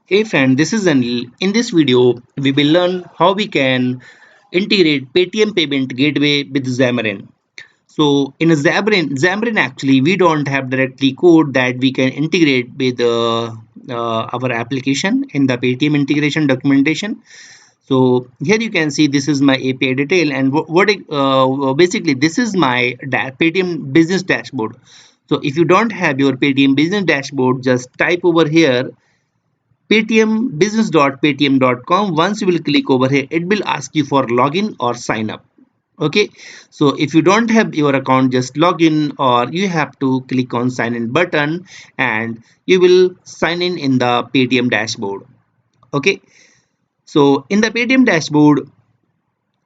Hey friend, this is Anil. In this video, we will learn how we can integrate Paytm payment gateway with Xamarin. So in a Xamarin actually we don't have directly code that we can integrate with our application in the Paytm integration documentation. So here you can see this is my API detail and basically this is my Paytm business dashboard. So if you don't have your Paytm business dashboard, just type over here Paytm business.paytm.com. Once you will click over here, it will ask you for login or sign up. Okay, so if you don't have your account, just log in, or you have to click on sign in button and you will sign in the Paytm dashboard. Okay, so in the Paytm dashboard,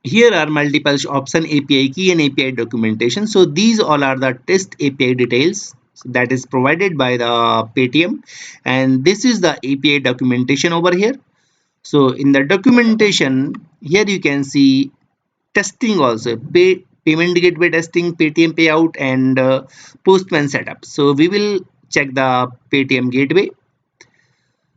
here are multiple option API key and API documentation. So these all are the test API details that is provided by the Paytm, and this is the API documentation over here. So in the documentation, here you can see testing also, payment gateway testing, Paytm payout, and postman setup. So we will check the Paytm gateway.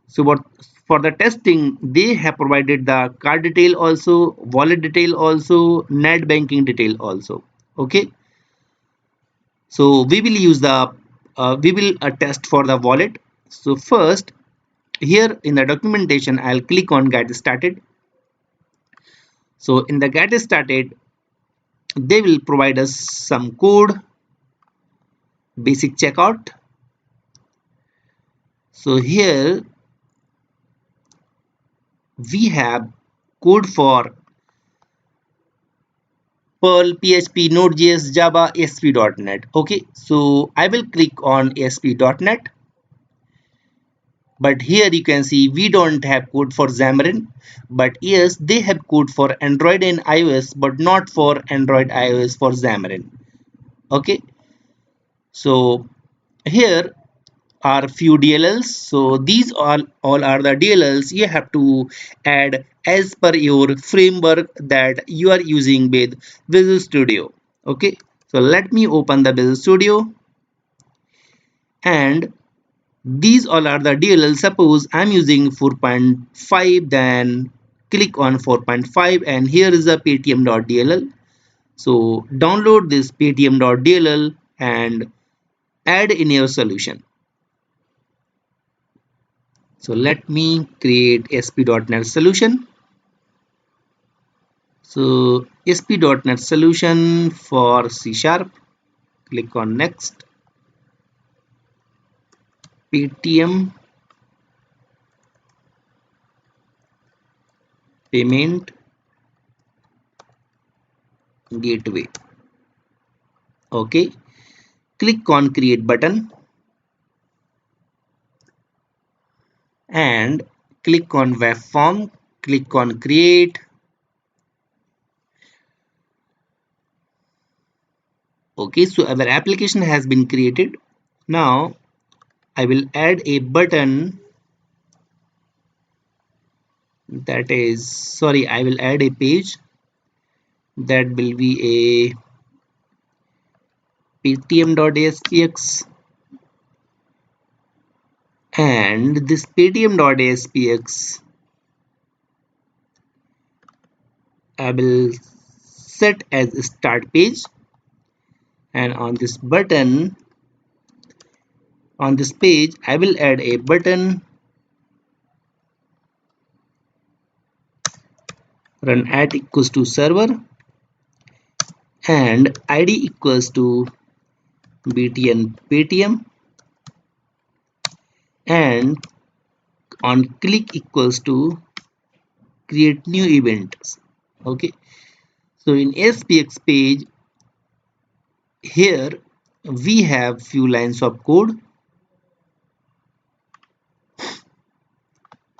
So what for the testing, they have provided the card detail also, wallet detail also, net banking detail also. Okay, so we will test for the wallet. So first, here in the documentation, I'll click on get started. So in the get started, they will provide us some code, basic checkout. So here we have code for Perl, PHP, Node.js, Java, ASP.NET. Okay, so I will click on ASP.NET, but here you can see we don't have code for Xamarin, but yes, they have code for Android and iOS, but not for Android iOS for Xamarin. Okay, so here are few DLLs. So these all are the DLLs you have to add as per your framework that you are using with Visual Studio. Okay, so let me open the Visual Studio, and these all are the DLLs. Suppose I'm using 4.5, then click on 4.5, and here is the paytm.dll. So download this paytm.dll and add in your solution. So let me create ASP.NET solution. So ASP.NET solution for C Sharp. Click on next. Paytm payment gateway. Okay. Click on create button and click on web form. Click on create. Okay, so our application has been created. Now I will add a button, that is, sorry, I will add a page that will be a paytm.aspx, and this paytm.aspx I will set as start page, and on this button, on this page I will add a button run at equals to server and id equals to btn paytm, and on click equals to create new events. Okay, so in spx page, here we have few lines of code.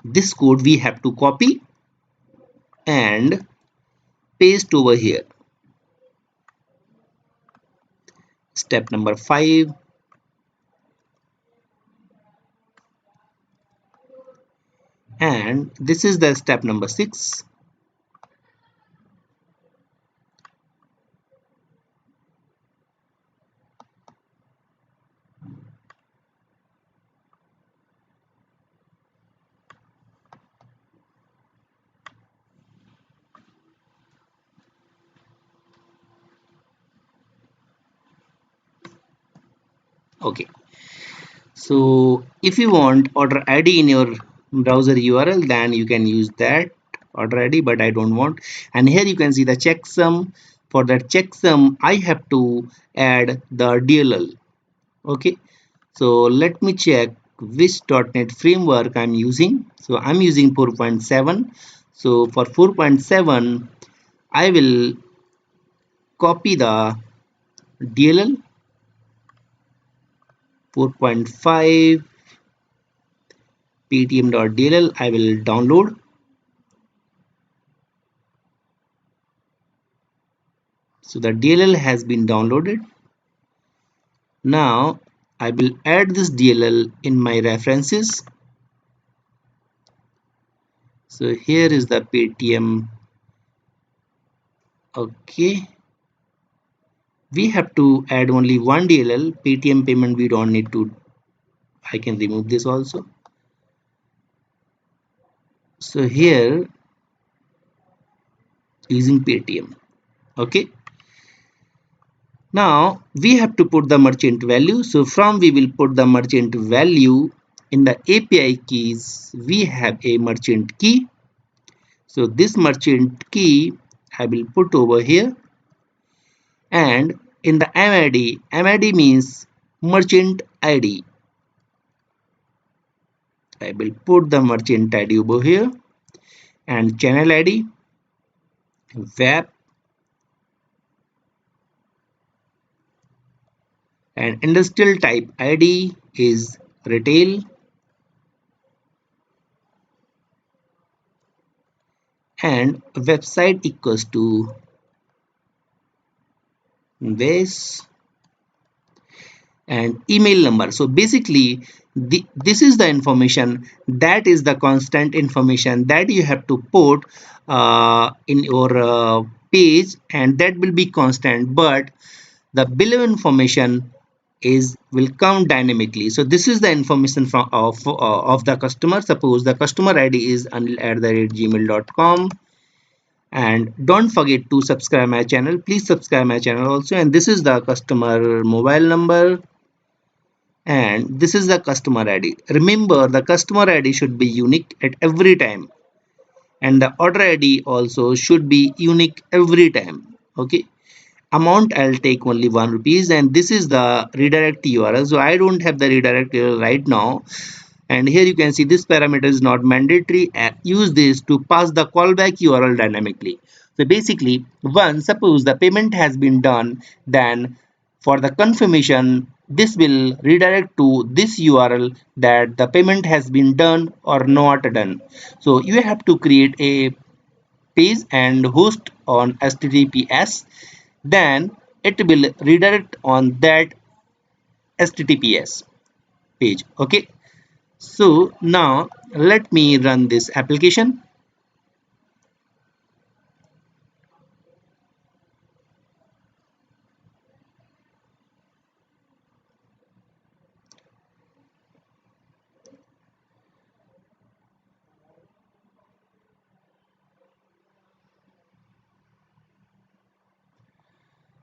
This code we have to copy and paste over here. Step number 5, and this is the step number 6. Okay, so if you want order id in your browser url, then you can use that order id, but I don't want. And here you can see the checksum. For that checksum I have to add the dll. Okay, so let me check which .NET framework I'm using. So I'm using 4.7. So for 4.7 I will copy the dll. 4.5 ptm.dll I will download. So the DLL has been downloaded. Now I will add this DLL in my references. So here is the Paytm. Okay, we have to add only one DLL. Paytm payment we don't need to. I can remove this also. So here using Paytm. Okay, now we have to put the merchant value. So from we will put the merchant value in the API keys. We have a merchant key. So this merchant key I will put over here, and in the MID means merchant ID. I will put the merchant ID over here, and channel ID, web, and industrial type ID is retail, and website equals to this, and email number. So basically this is the information, that is the constant information that you have to put in your page, and that will be constant, but the below information is will come dynamically. So this is the information from of the customer. Suppose the customer id is anil@gmail.com, and don't forget to subscribe my channel. Please subscribe my channel also. And this is the customer mobile number, and this is the customer id. Remember, the customer id should be unique at every time, and the order id also should be unique every time. Okay, amount I'll take only 1 rupees, and this is the redirect url. So I don't have the redirect url right now, and here you can see this parameter is not mandatory. Use this to pass the callback url dynamically. So basically, once suppose the payment has been done, then for the confirmation this will redirect to this url that the payment has been done or not done. So you have to create a page and host on https, then it will redirect on that https page. Okay, so now let me run this application.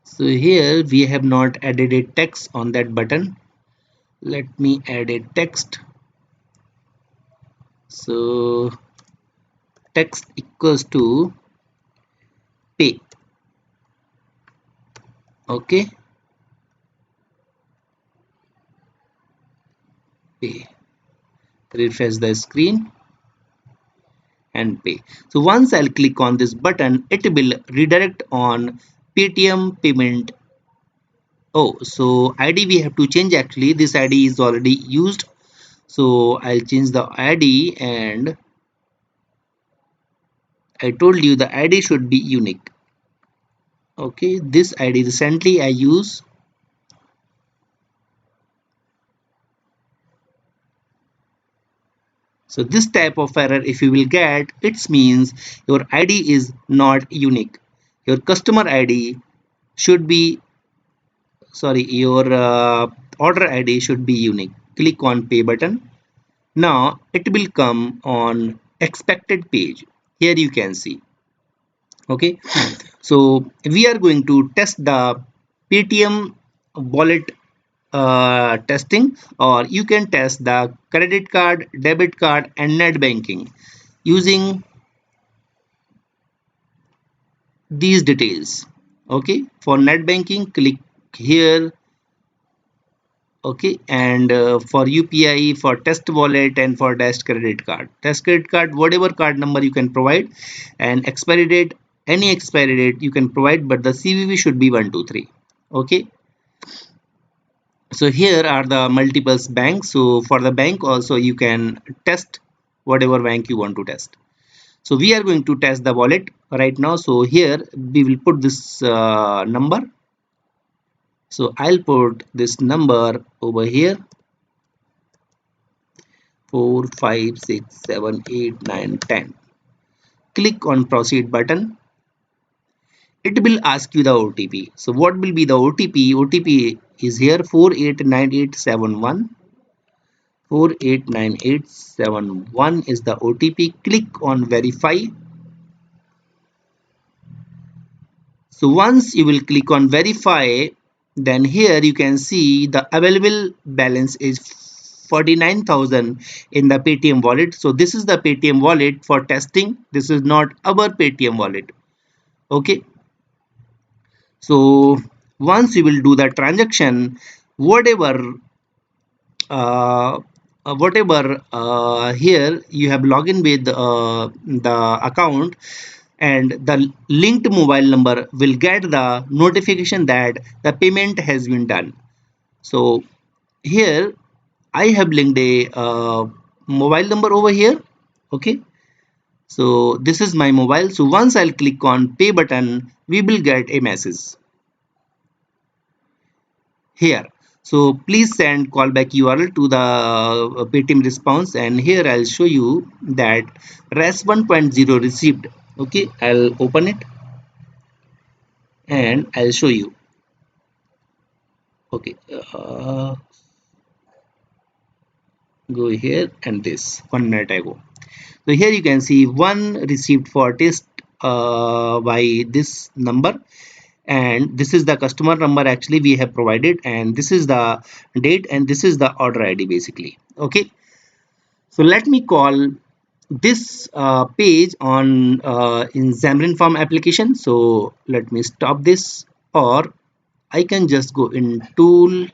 So here we have not added a text on that button. Let me add a text. So text equals to pay. Okay, pay. Refresh the screen and pay. So once I'll click on this button, it will redirect on Paytm payment. Oh, so ID we have to change. Actually this ID is already used, so I'll change the ID, and I told you the ID should be unique. Okay, this ID recently I use. So this type of error if you will get, it means your ID is not unique. Your customer ID should be, sorry, your order ID should be unique. Click on pay button. Now it will come on expected page. Here you can see. Okay, so we are going to test the Paytm wallet testing, or you can test the credit card, debit card and net banking using these details. Okay, for net banking click here. Okay, and for UPI, for test wallet and for test credit card, whatever card number you can provide, and expiry date, any expiry date you can provide, but the CVV should be 123. Okay, so here are the multiples banks. So for the bank also you can test whatever bank you want to test. So we are going to test the wallet right now. So here we will put this number. So I'll put this number over here: 4 5 6 7 8 9 10. Click on proceed button. It will ask you the OTP. So what will be the OTP? OTP is here: 489871. 489871 is the OTP. Click on verify. So once you will click on verify, then here you can see the available balance is 49,000 in the Paytm wallet. So this is the Paytm wallet for testing. This is not our Paytm wallet. Okay. So once you will do the transaction, whatever here you have login with the account, and the linked mobile number will get the notification that the payment has been done. So here I have linked a mobile number over here. Okay, so this is my mobile. So once I'll click on pay button, we will get a message here. So please send callback URL to the Paytm response, and here I'll show you that REST 1.0 received. Okay, I'll open it and I'll show you. Okay, go here and this 1 minute ago. So here you can see one received for test by this number, and this is the customer number actually we have provided, and this is the date, and this is the order ID basically. Okay, so let me call this page on in Xamarin Farm application. So let me stop this, or I can just go in tool.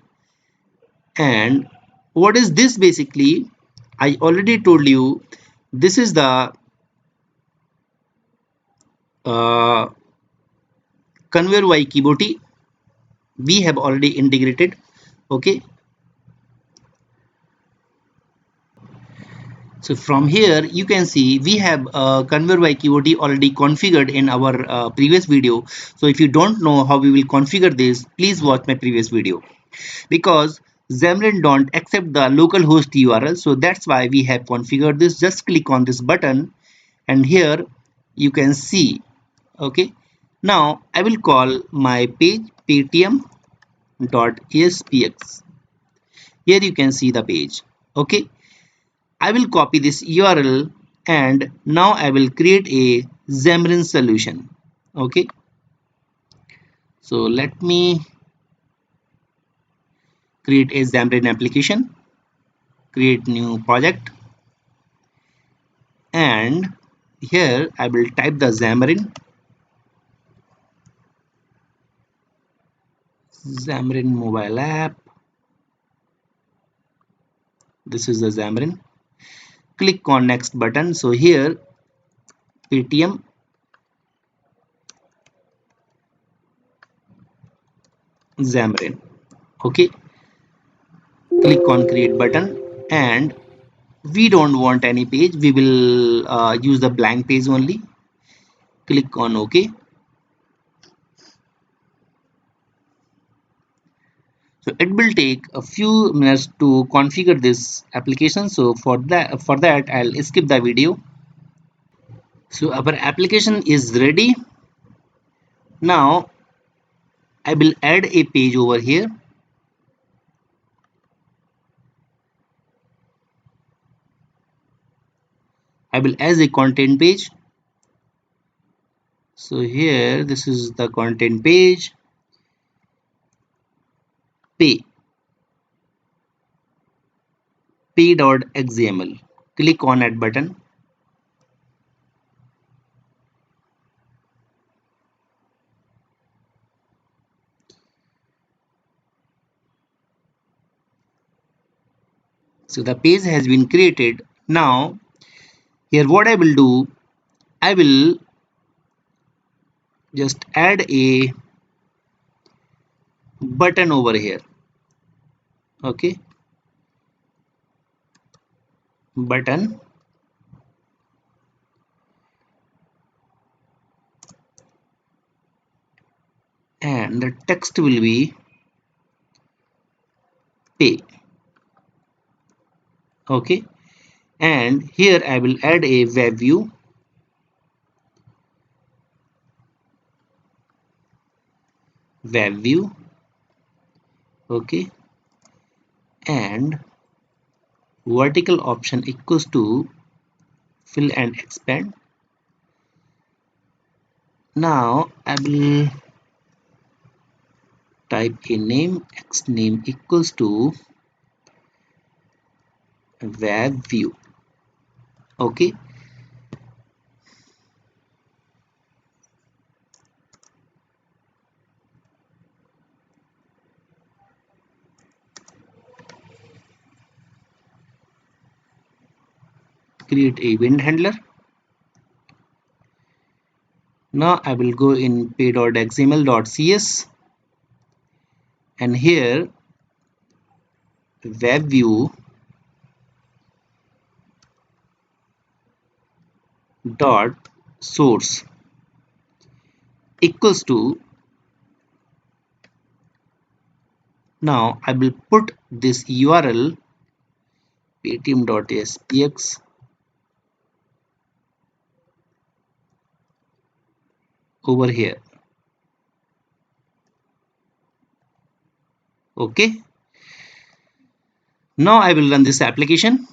And what is this basically? I already told you this is the uh, conveyor y keyboard we have already integrated. Okay, so from here you can see we have conveyor by keyboard already configured in our previous video. So if you don't know how we will configure this, please watch my previous video, because Xamarin don't accept the localhost URL. So that's why we have configured this. Just click on this button and here you can see. Okay, now I will call my page paytm.aspx. Here you can see the page. Okay, I will copy this URL and now I will create a Xamarin solution. Okay, so let me create a Xamarin application, create new project, and here I will type the Xamarin mobile app. This is the Xamarin. Click on next button. So here Paytm Xamarin. Okay, click on create button, and we don't want any page, we will use the blank page only. Click on OK. So it will take a few minutes to configure this application. So for that I'll skip the video. So our application is ready. Now I will add a page over here. I will add a content page. So here this is the content page. Pay. pay.xml. Click on add button. So the page has been created. Now here what I will do, I will just add a button over here. Okay, button, and the text will be pay. Okay, and here I will add a web view. Okay, and vertical option equals to fill and expand. Now I will type a name, x name equals to web view. Okay, create a event handler. Now I will go in pay.xml.cs, and here web view dot source equals to, now I will put this URL paytm.spx over here. Okay, now I will run this application.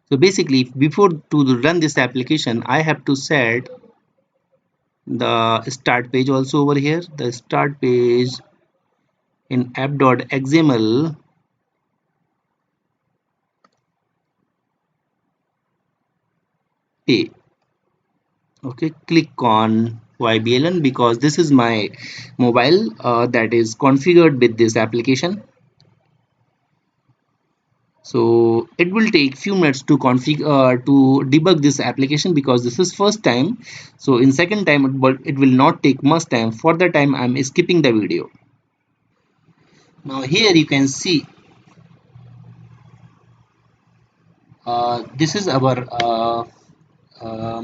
So basically, before to run this application, I have to set the start page also over here. The start page in app.xml pay. Okay, click on YBLN because this is my mobile that is configured with this application. So it will take few minutes to configure to debug this application because this is first time. So in second time it will not take much time. For the time I'm skipping the video. Now here you can see this is our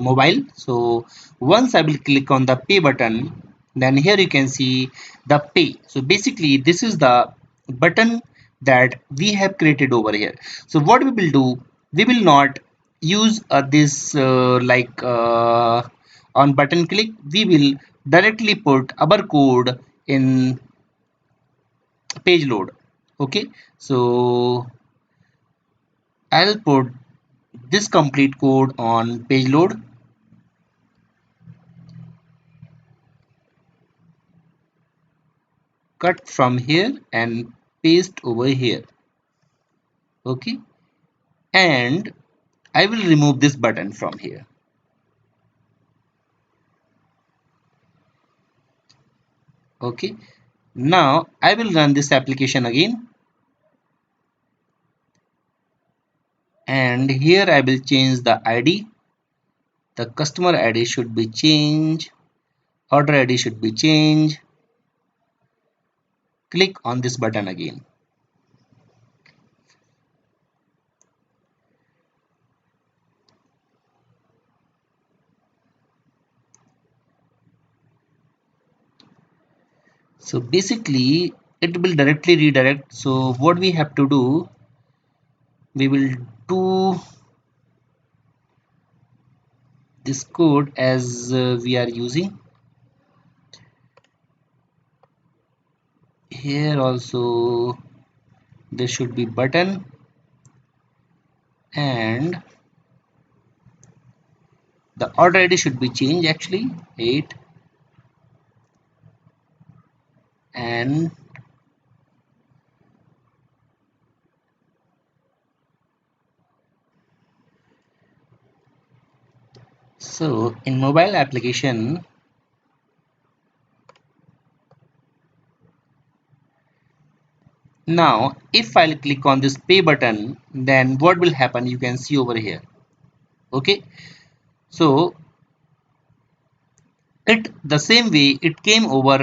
mobile. So once I will click on the pay button, then here you can see the pay. So basically this is the button that we have created over here. So what we will do, we will not use this on button click. We will directly put our code in page load. Okay, so I'll put this complete code on page load. Cut from here and paste over here. Okay, and I will remove this button from here. Okay, now I will run this application again, and here I will change the ID. The customer ID should be changed, order ID should be changed. Click on this button again. So basically it will directly redirect. So what we have to do, we will do this code as we are using. Here also there should be button, and the order ID should be changed actually 8, and So in mobile application, now if I'll click on this pay button, then what will happen you can see over here. Okay, so it the same way it came over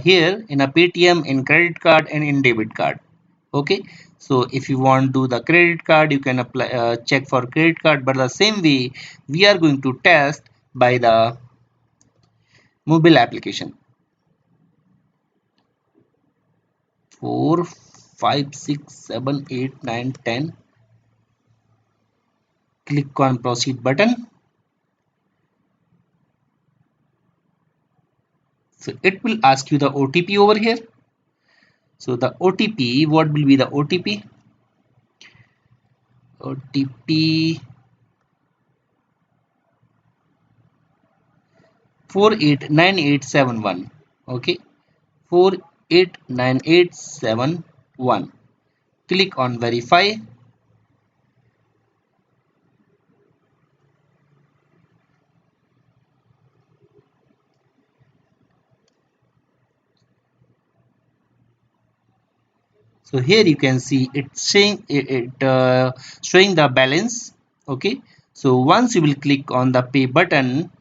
here in a Paytm, in credit card and in debit card. Okay, so if you want to do the credit card you can apply check for credit card, but the same way we are going to test by the mobile application. 4 5 6 7 8 9 10, click on proceed button. So it will ask you the OTP over here. So the OTP, what will be the OTP? OTP 489871. Okay, 489871. Click on verify. So here you can see it's showing the balance. Okay, so once you will click on the pay button,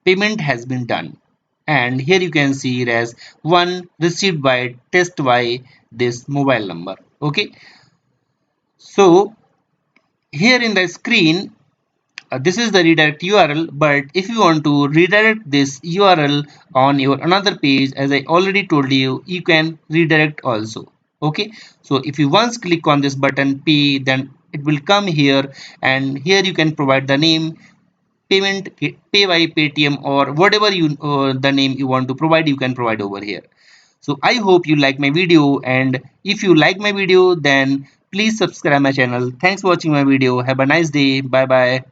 payment has been done, and here you can see it as one received by test by this mobile number. Okay, so here in the screen, this is the redirect URL, but if you want to redirect this URL on your another page, as I already told you, you can redirect also. Okay, so if you once click on this button pay, then it will come here, and here you can provide the name payment, pay by Paytm, or whatever you the name you want to provide, you can provide over here. So I hope you like my video, and if you like my video then please subscribe my channel. Thanks for watching my video. Have a nice day. Bye bye.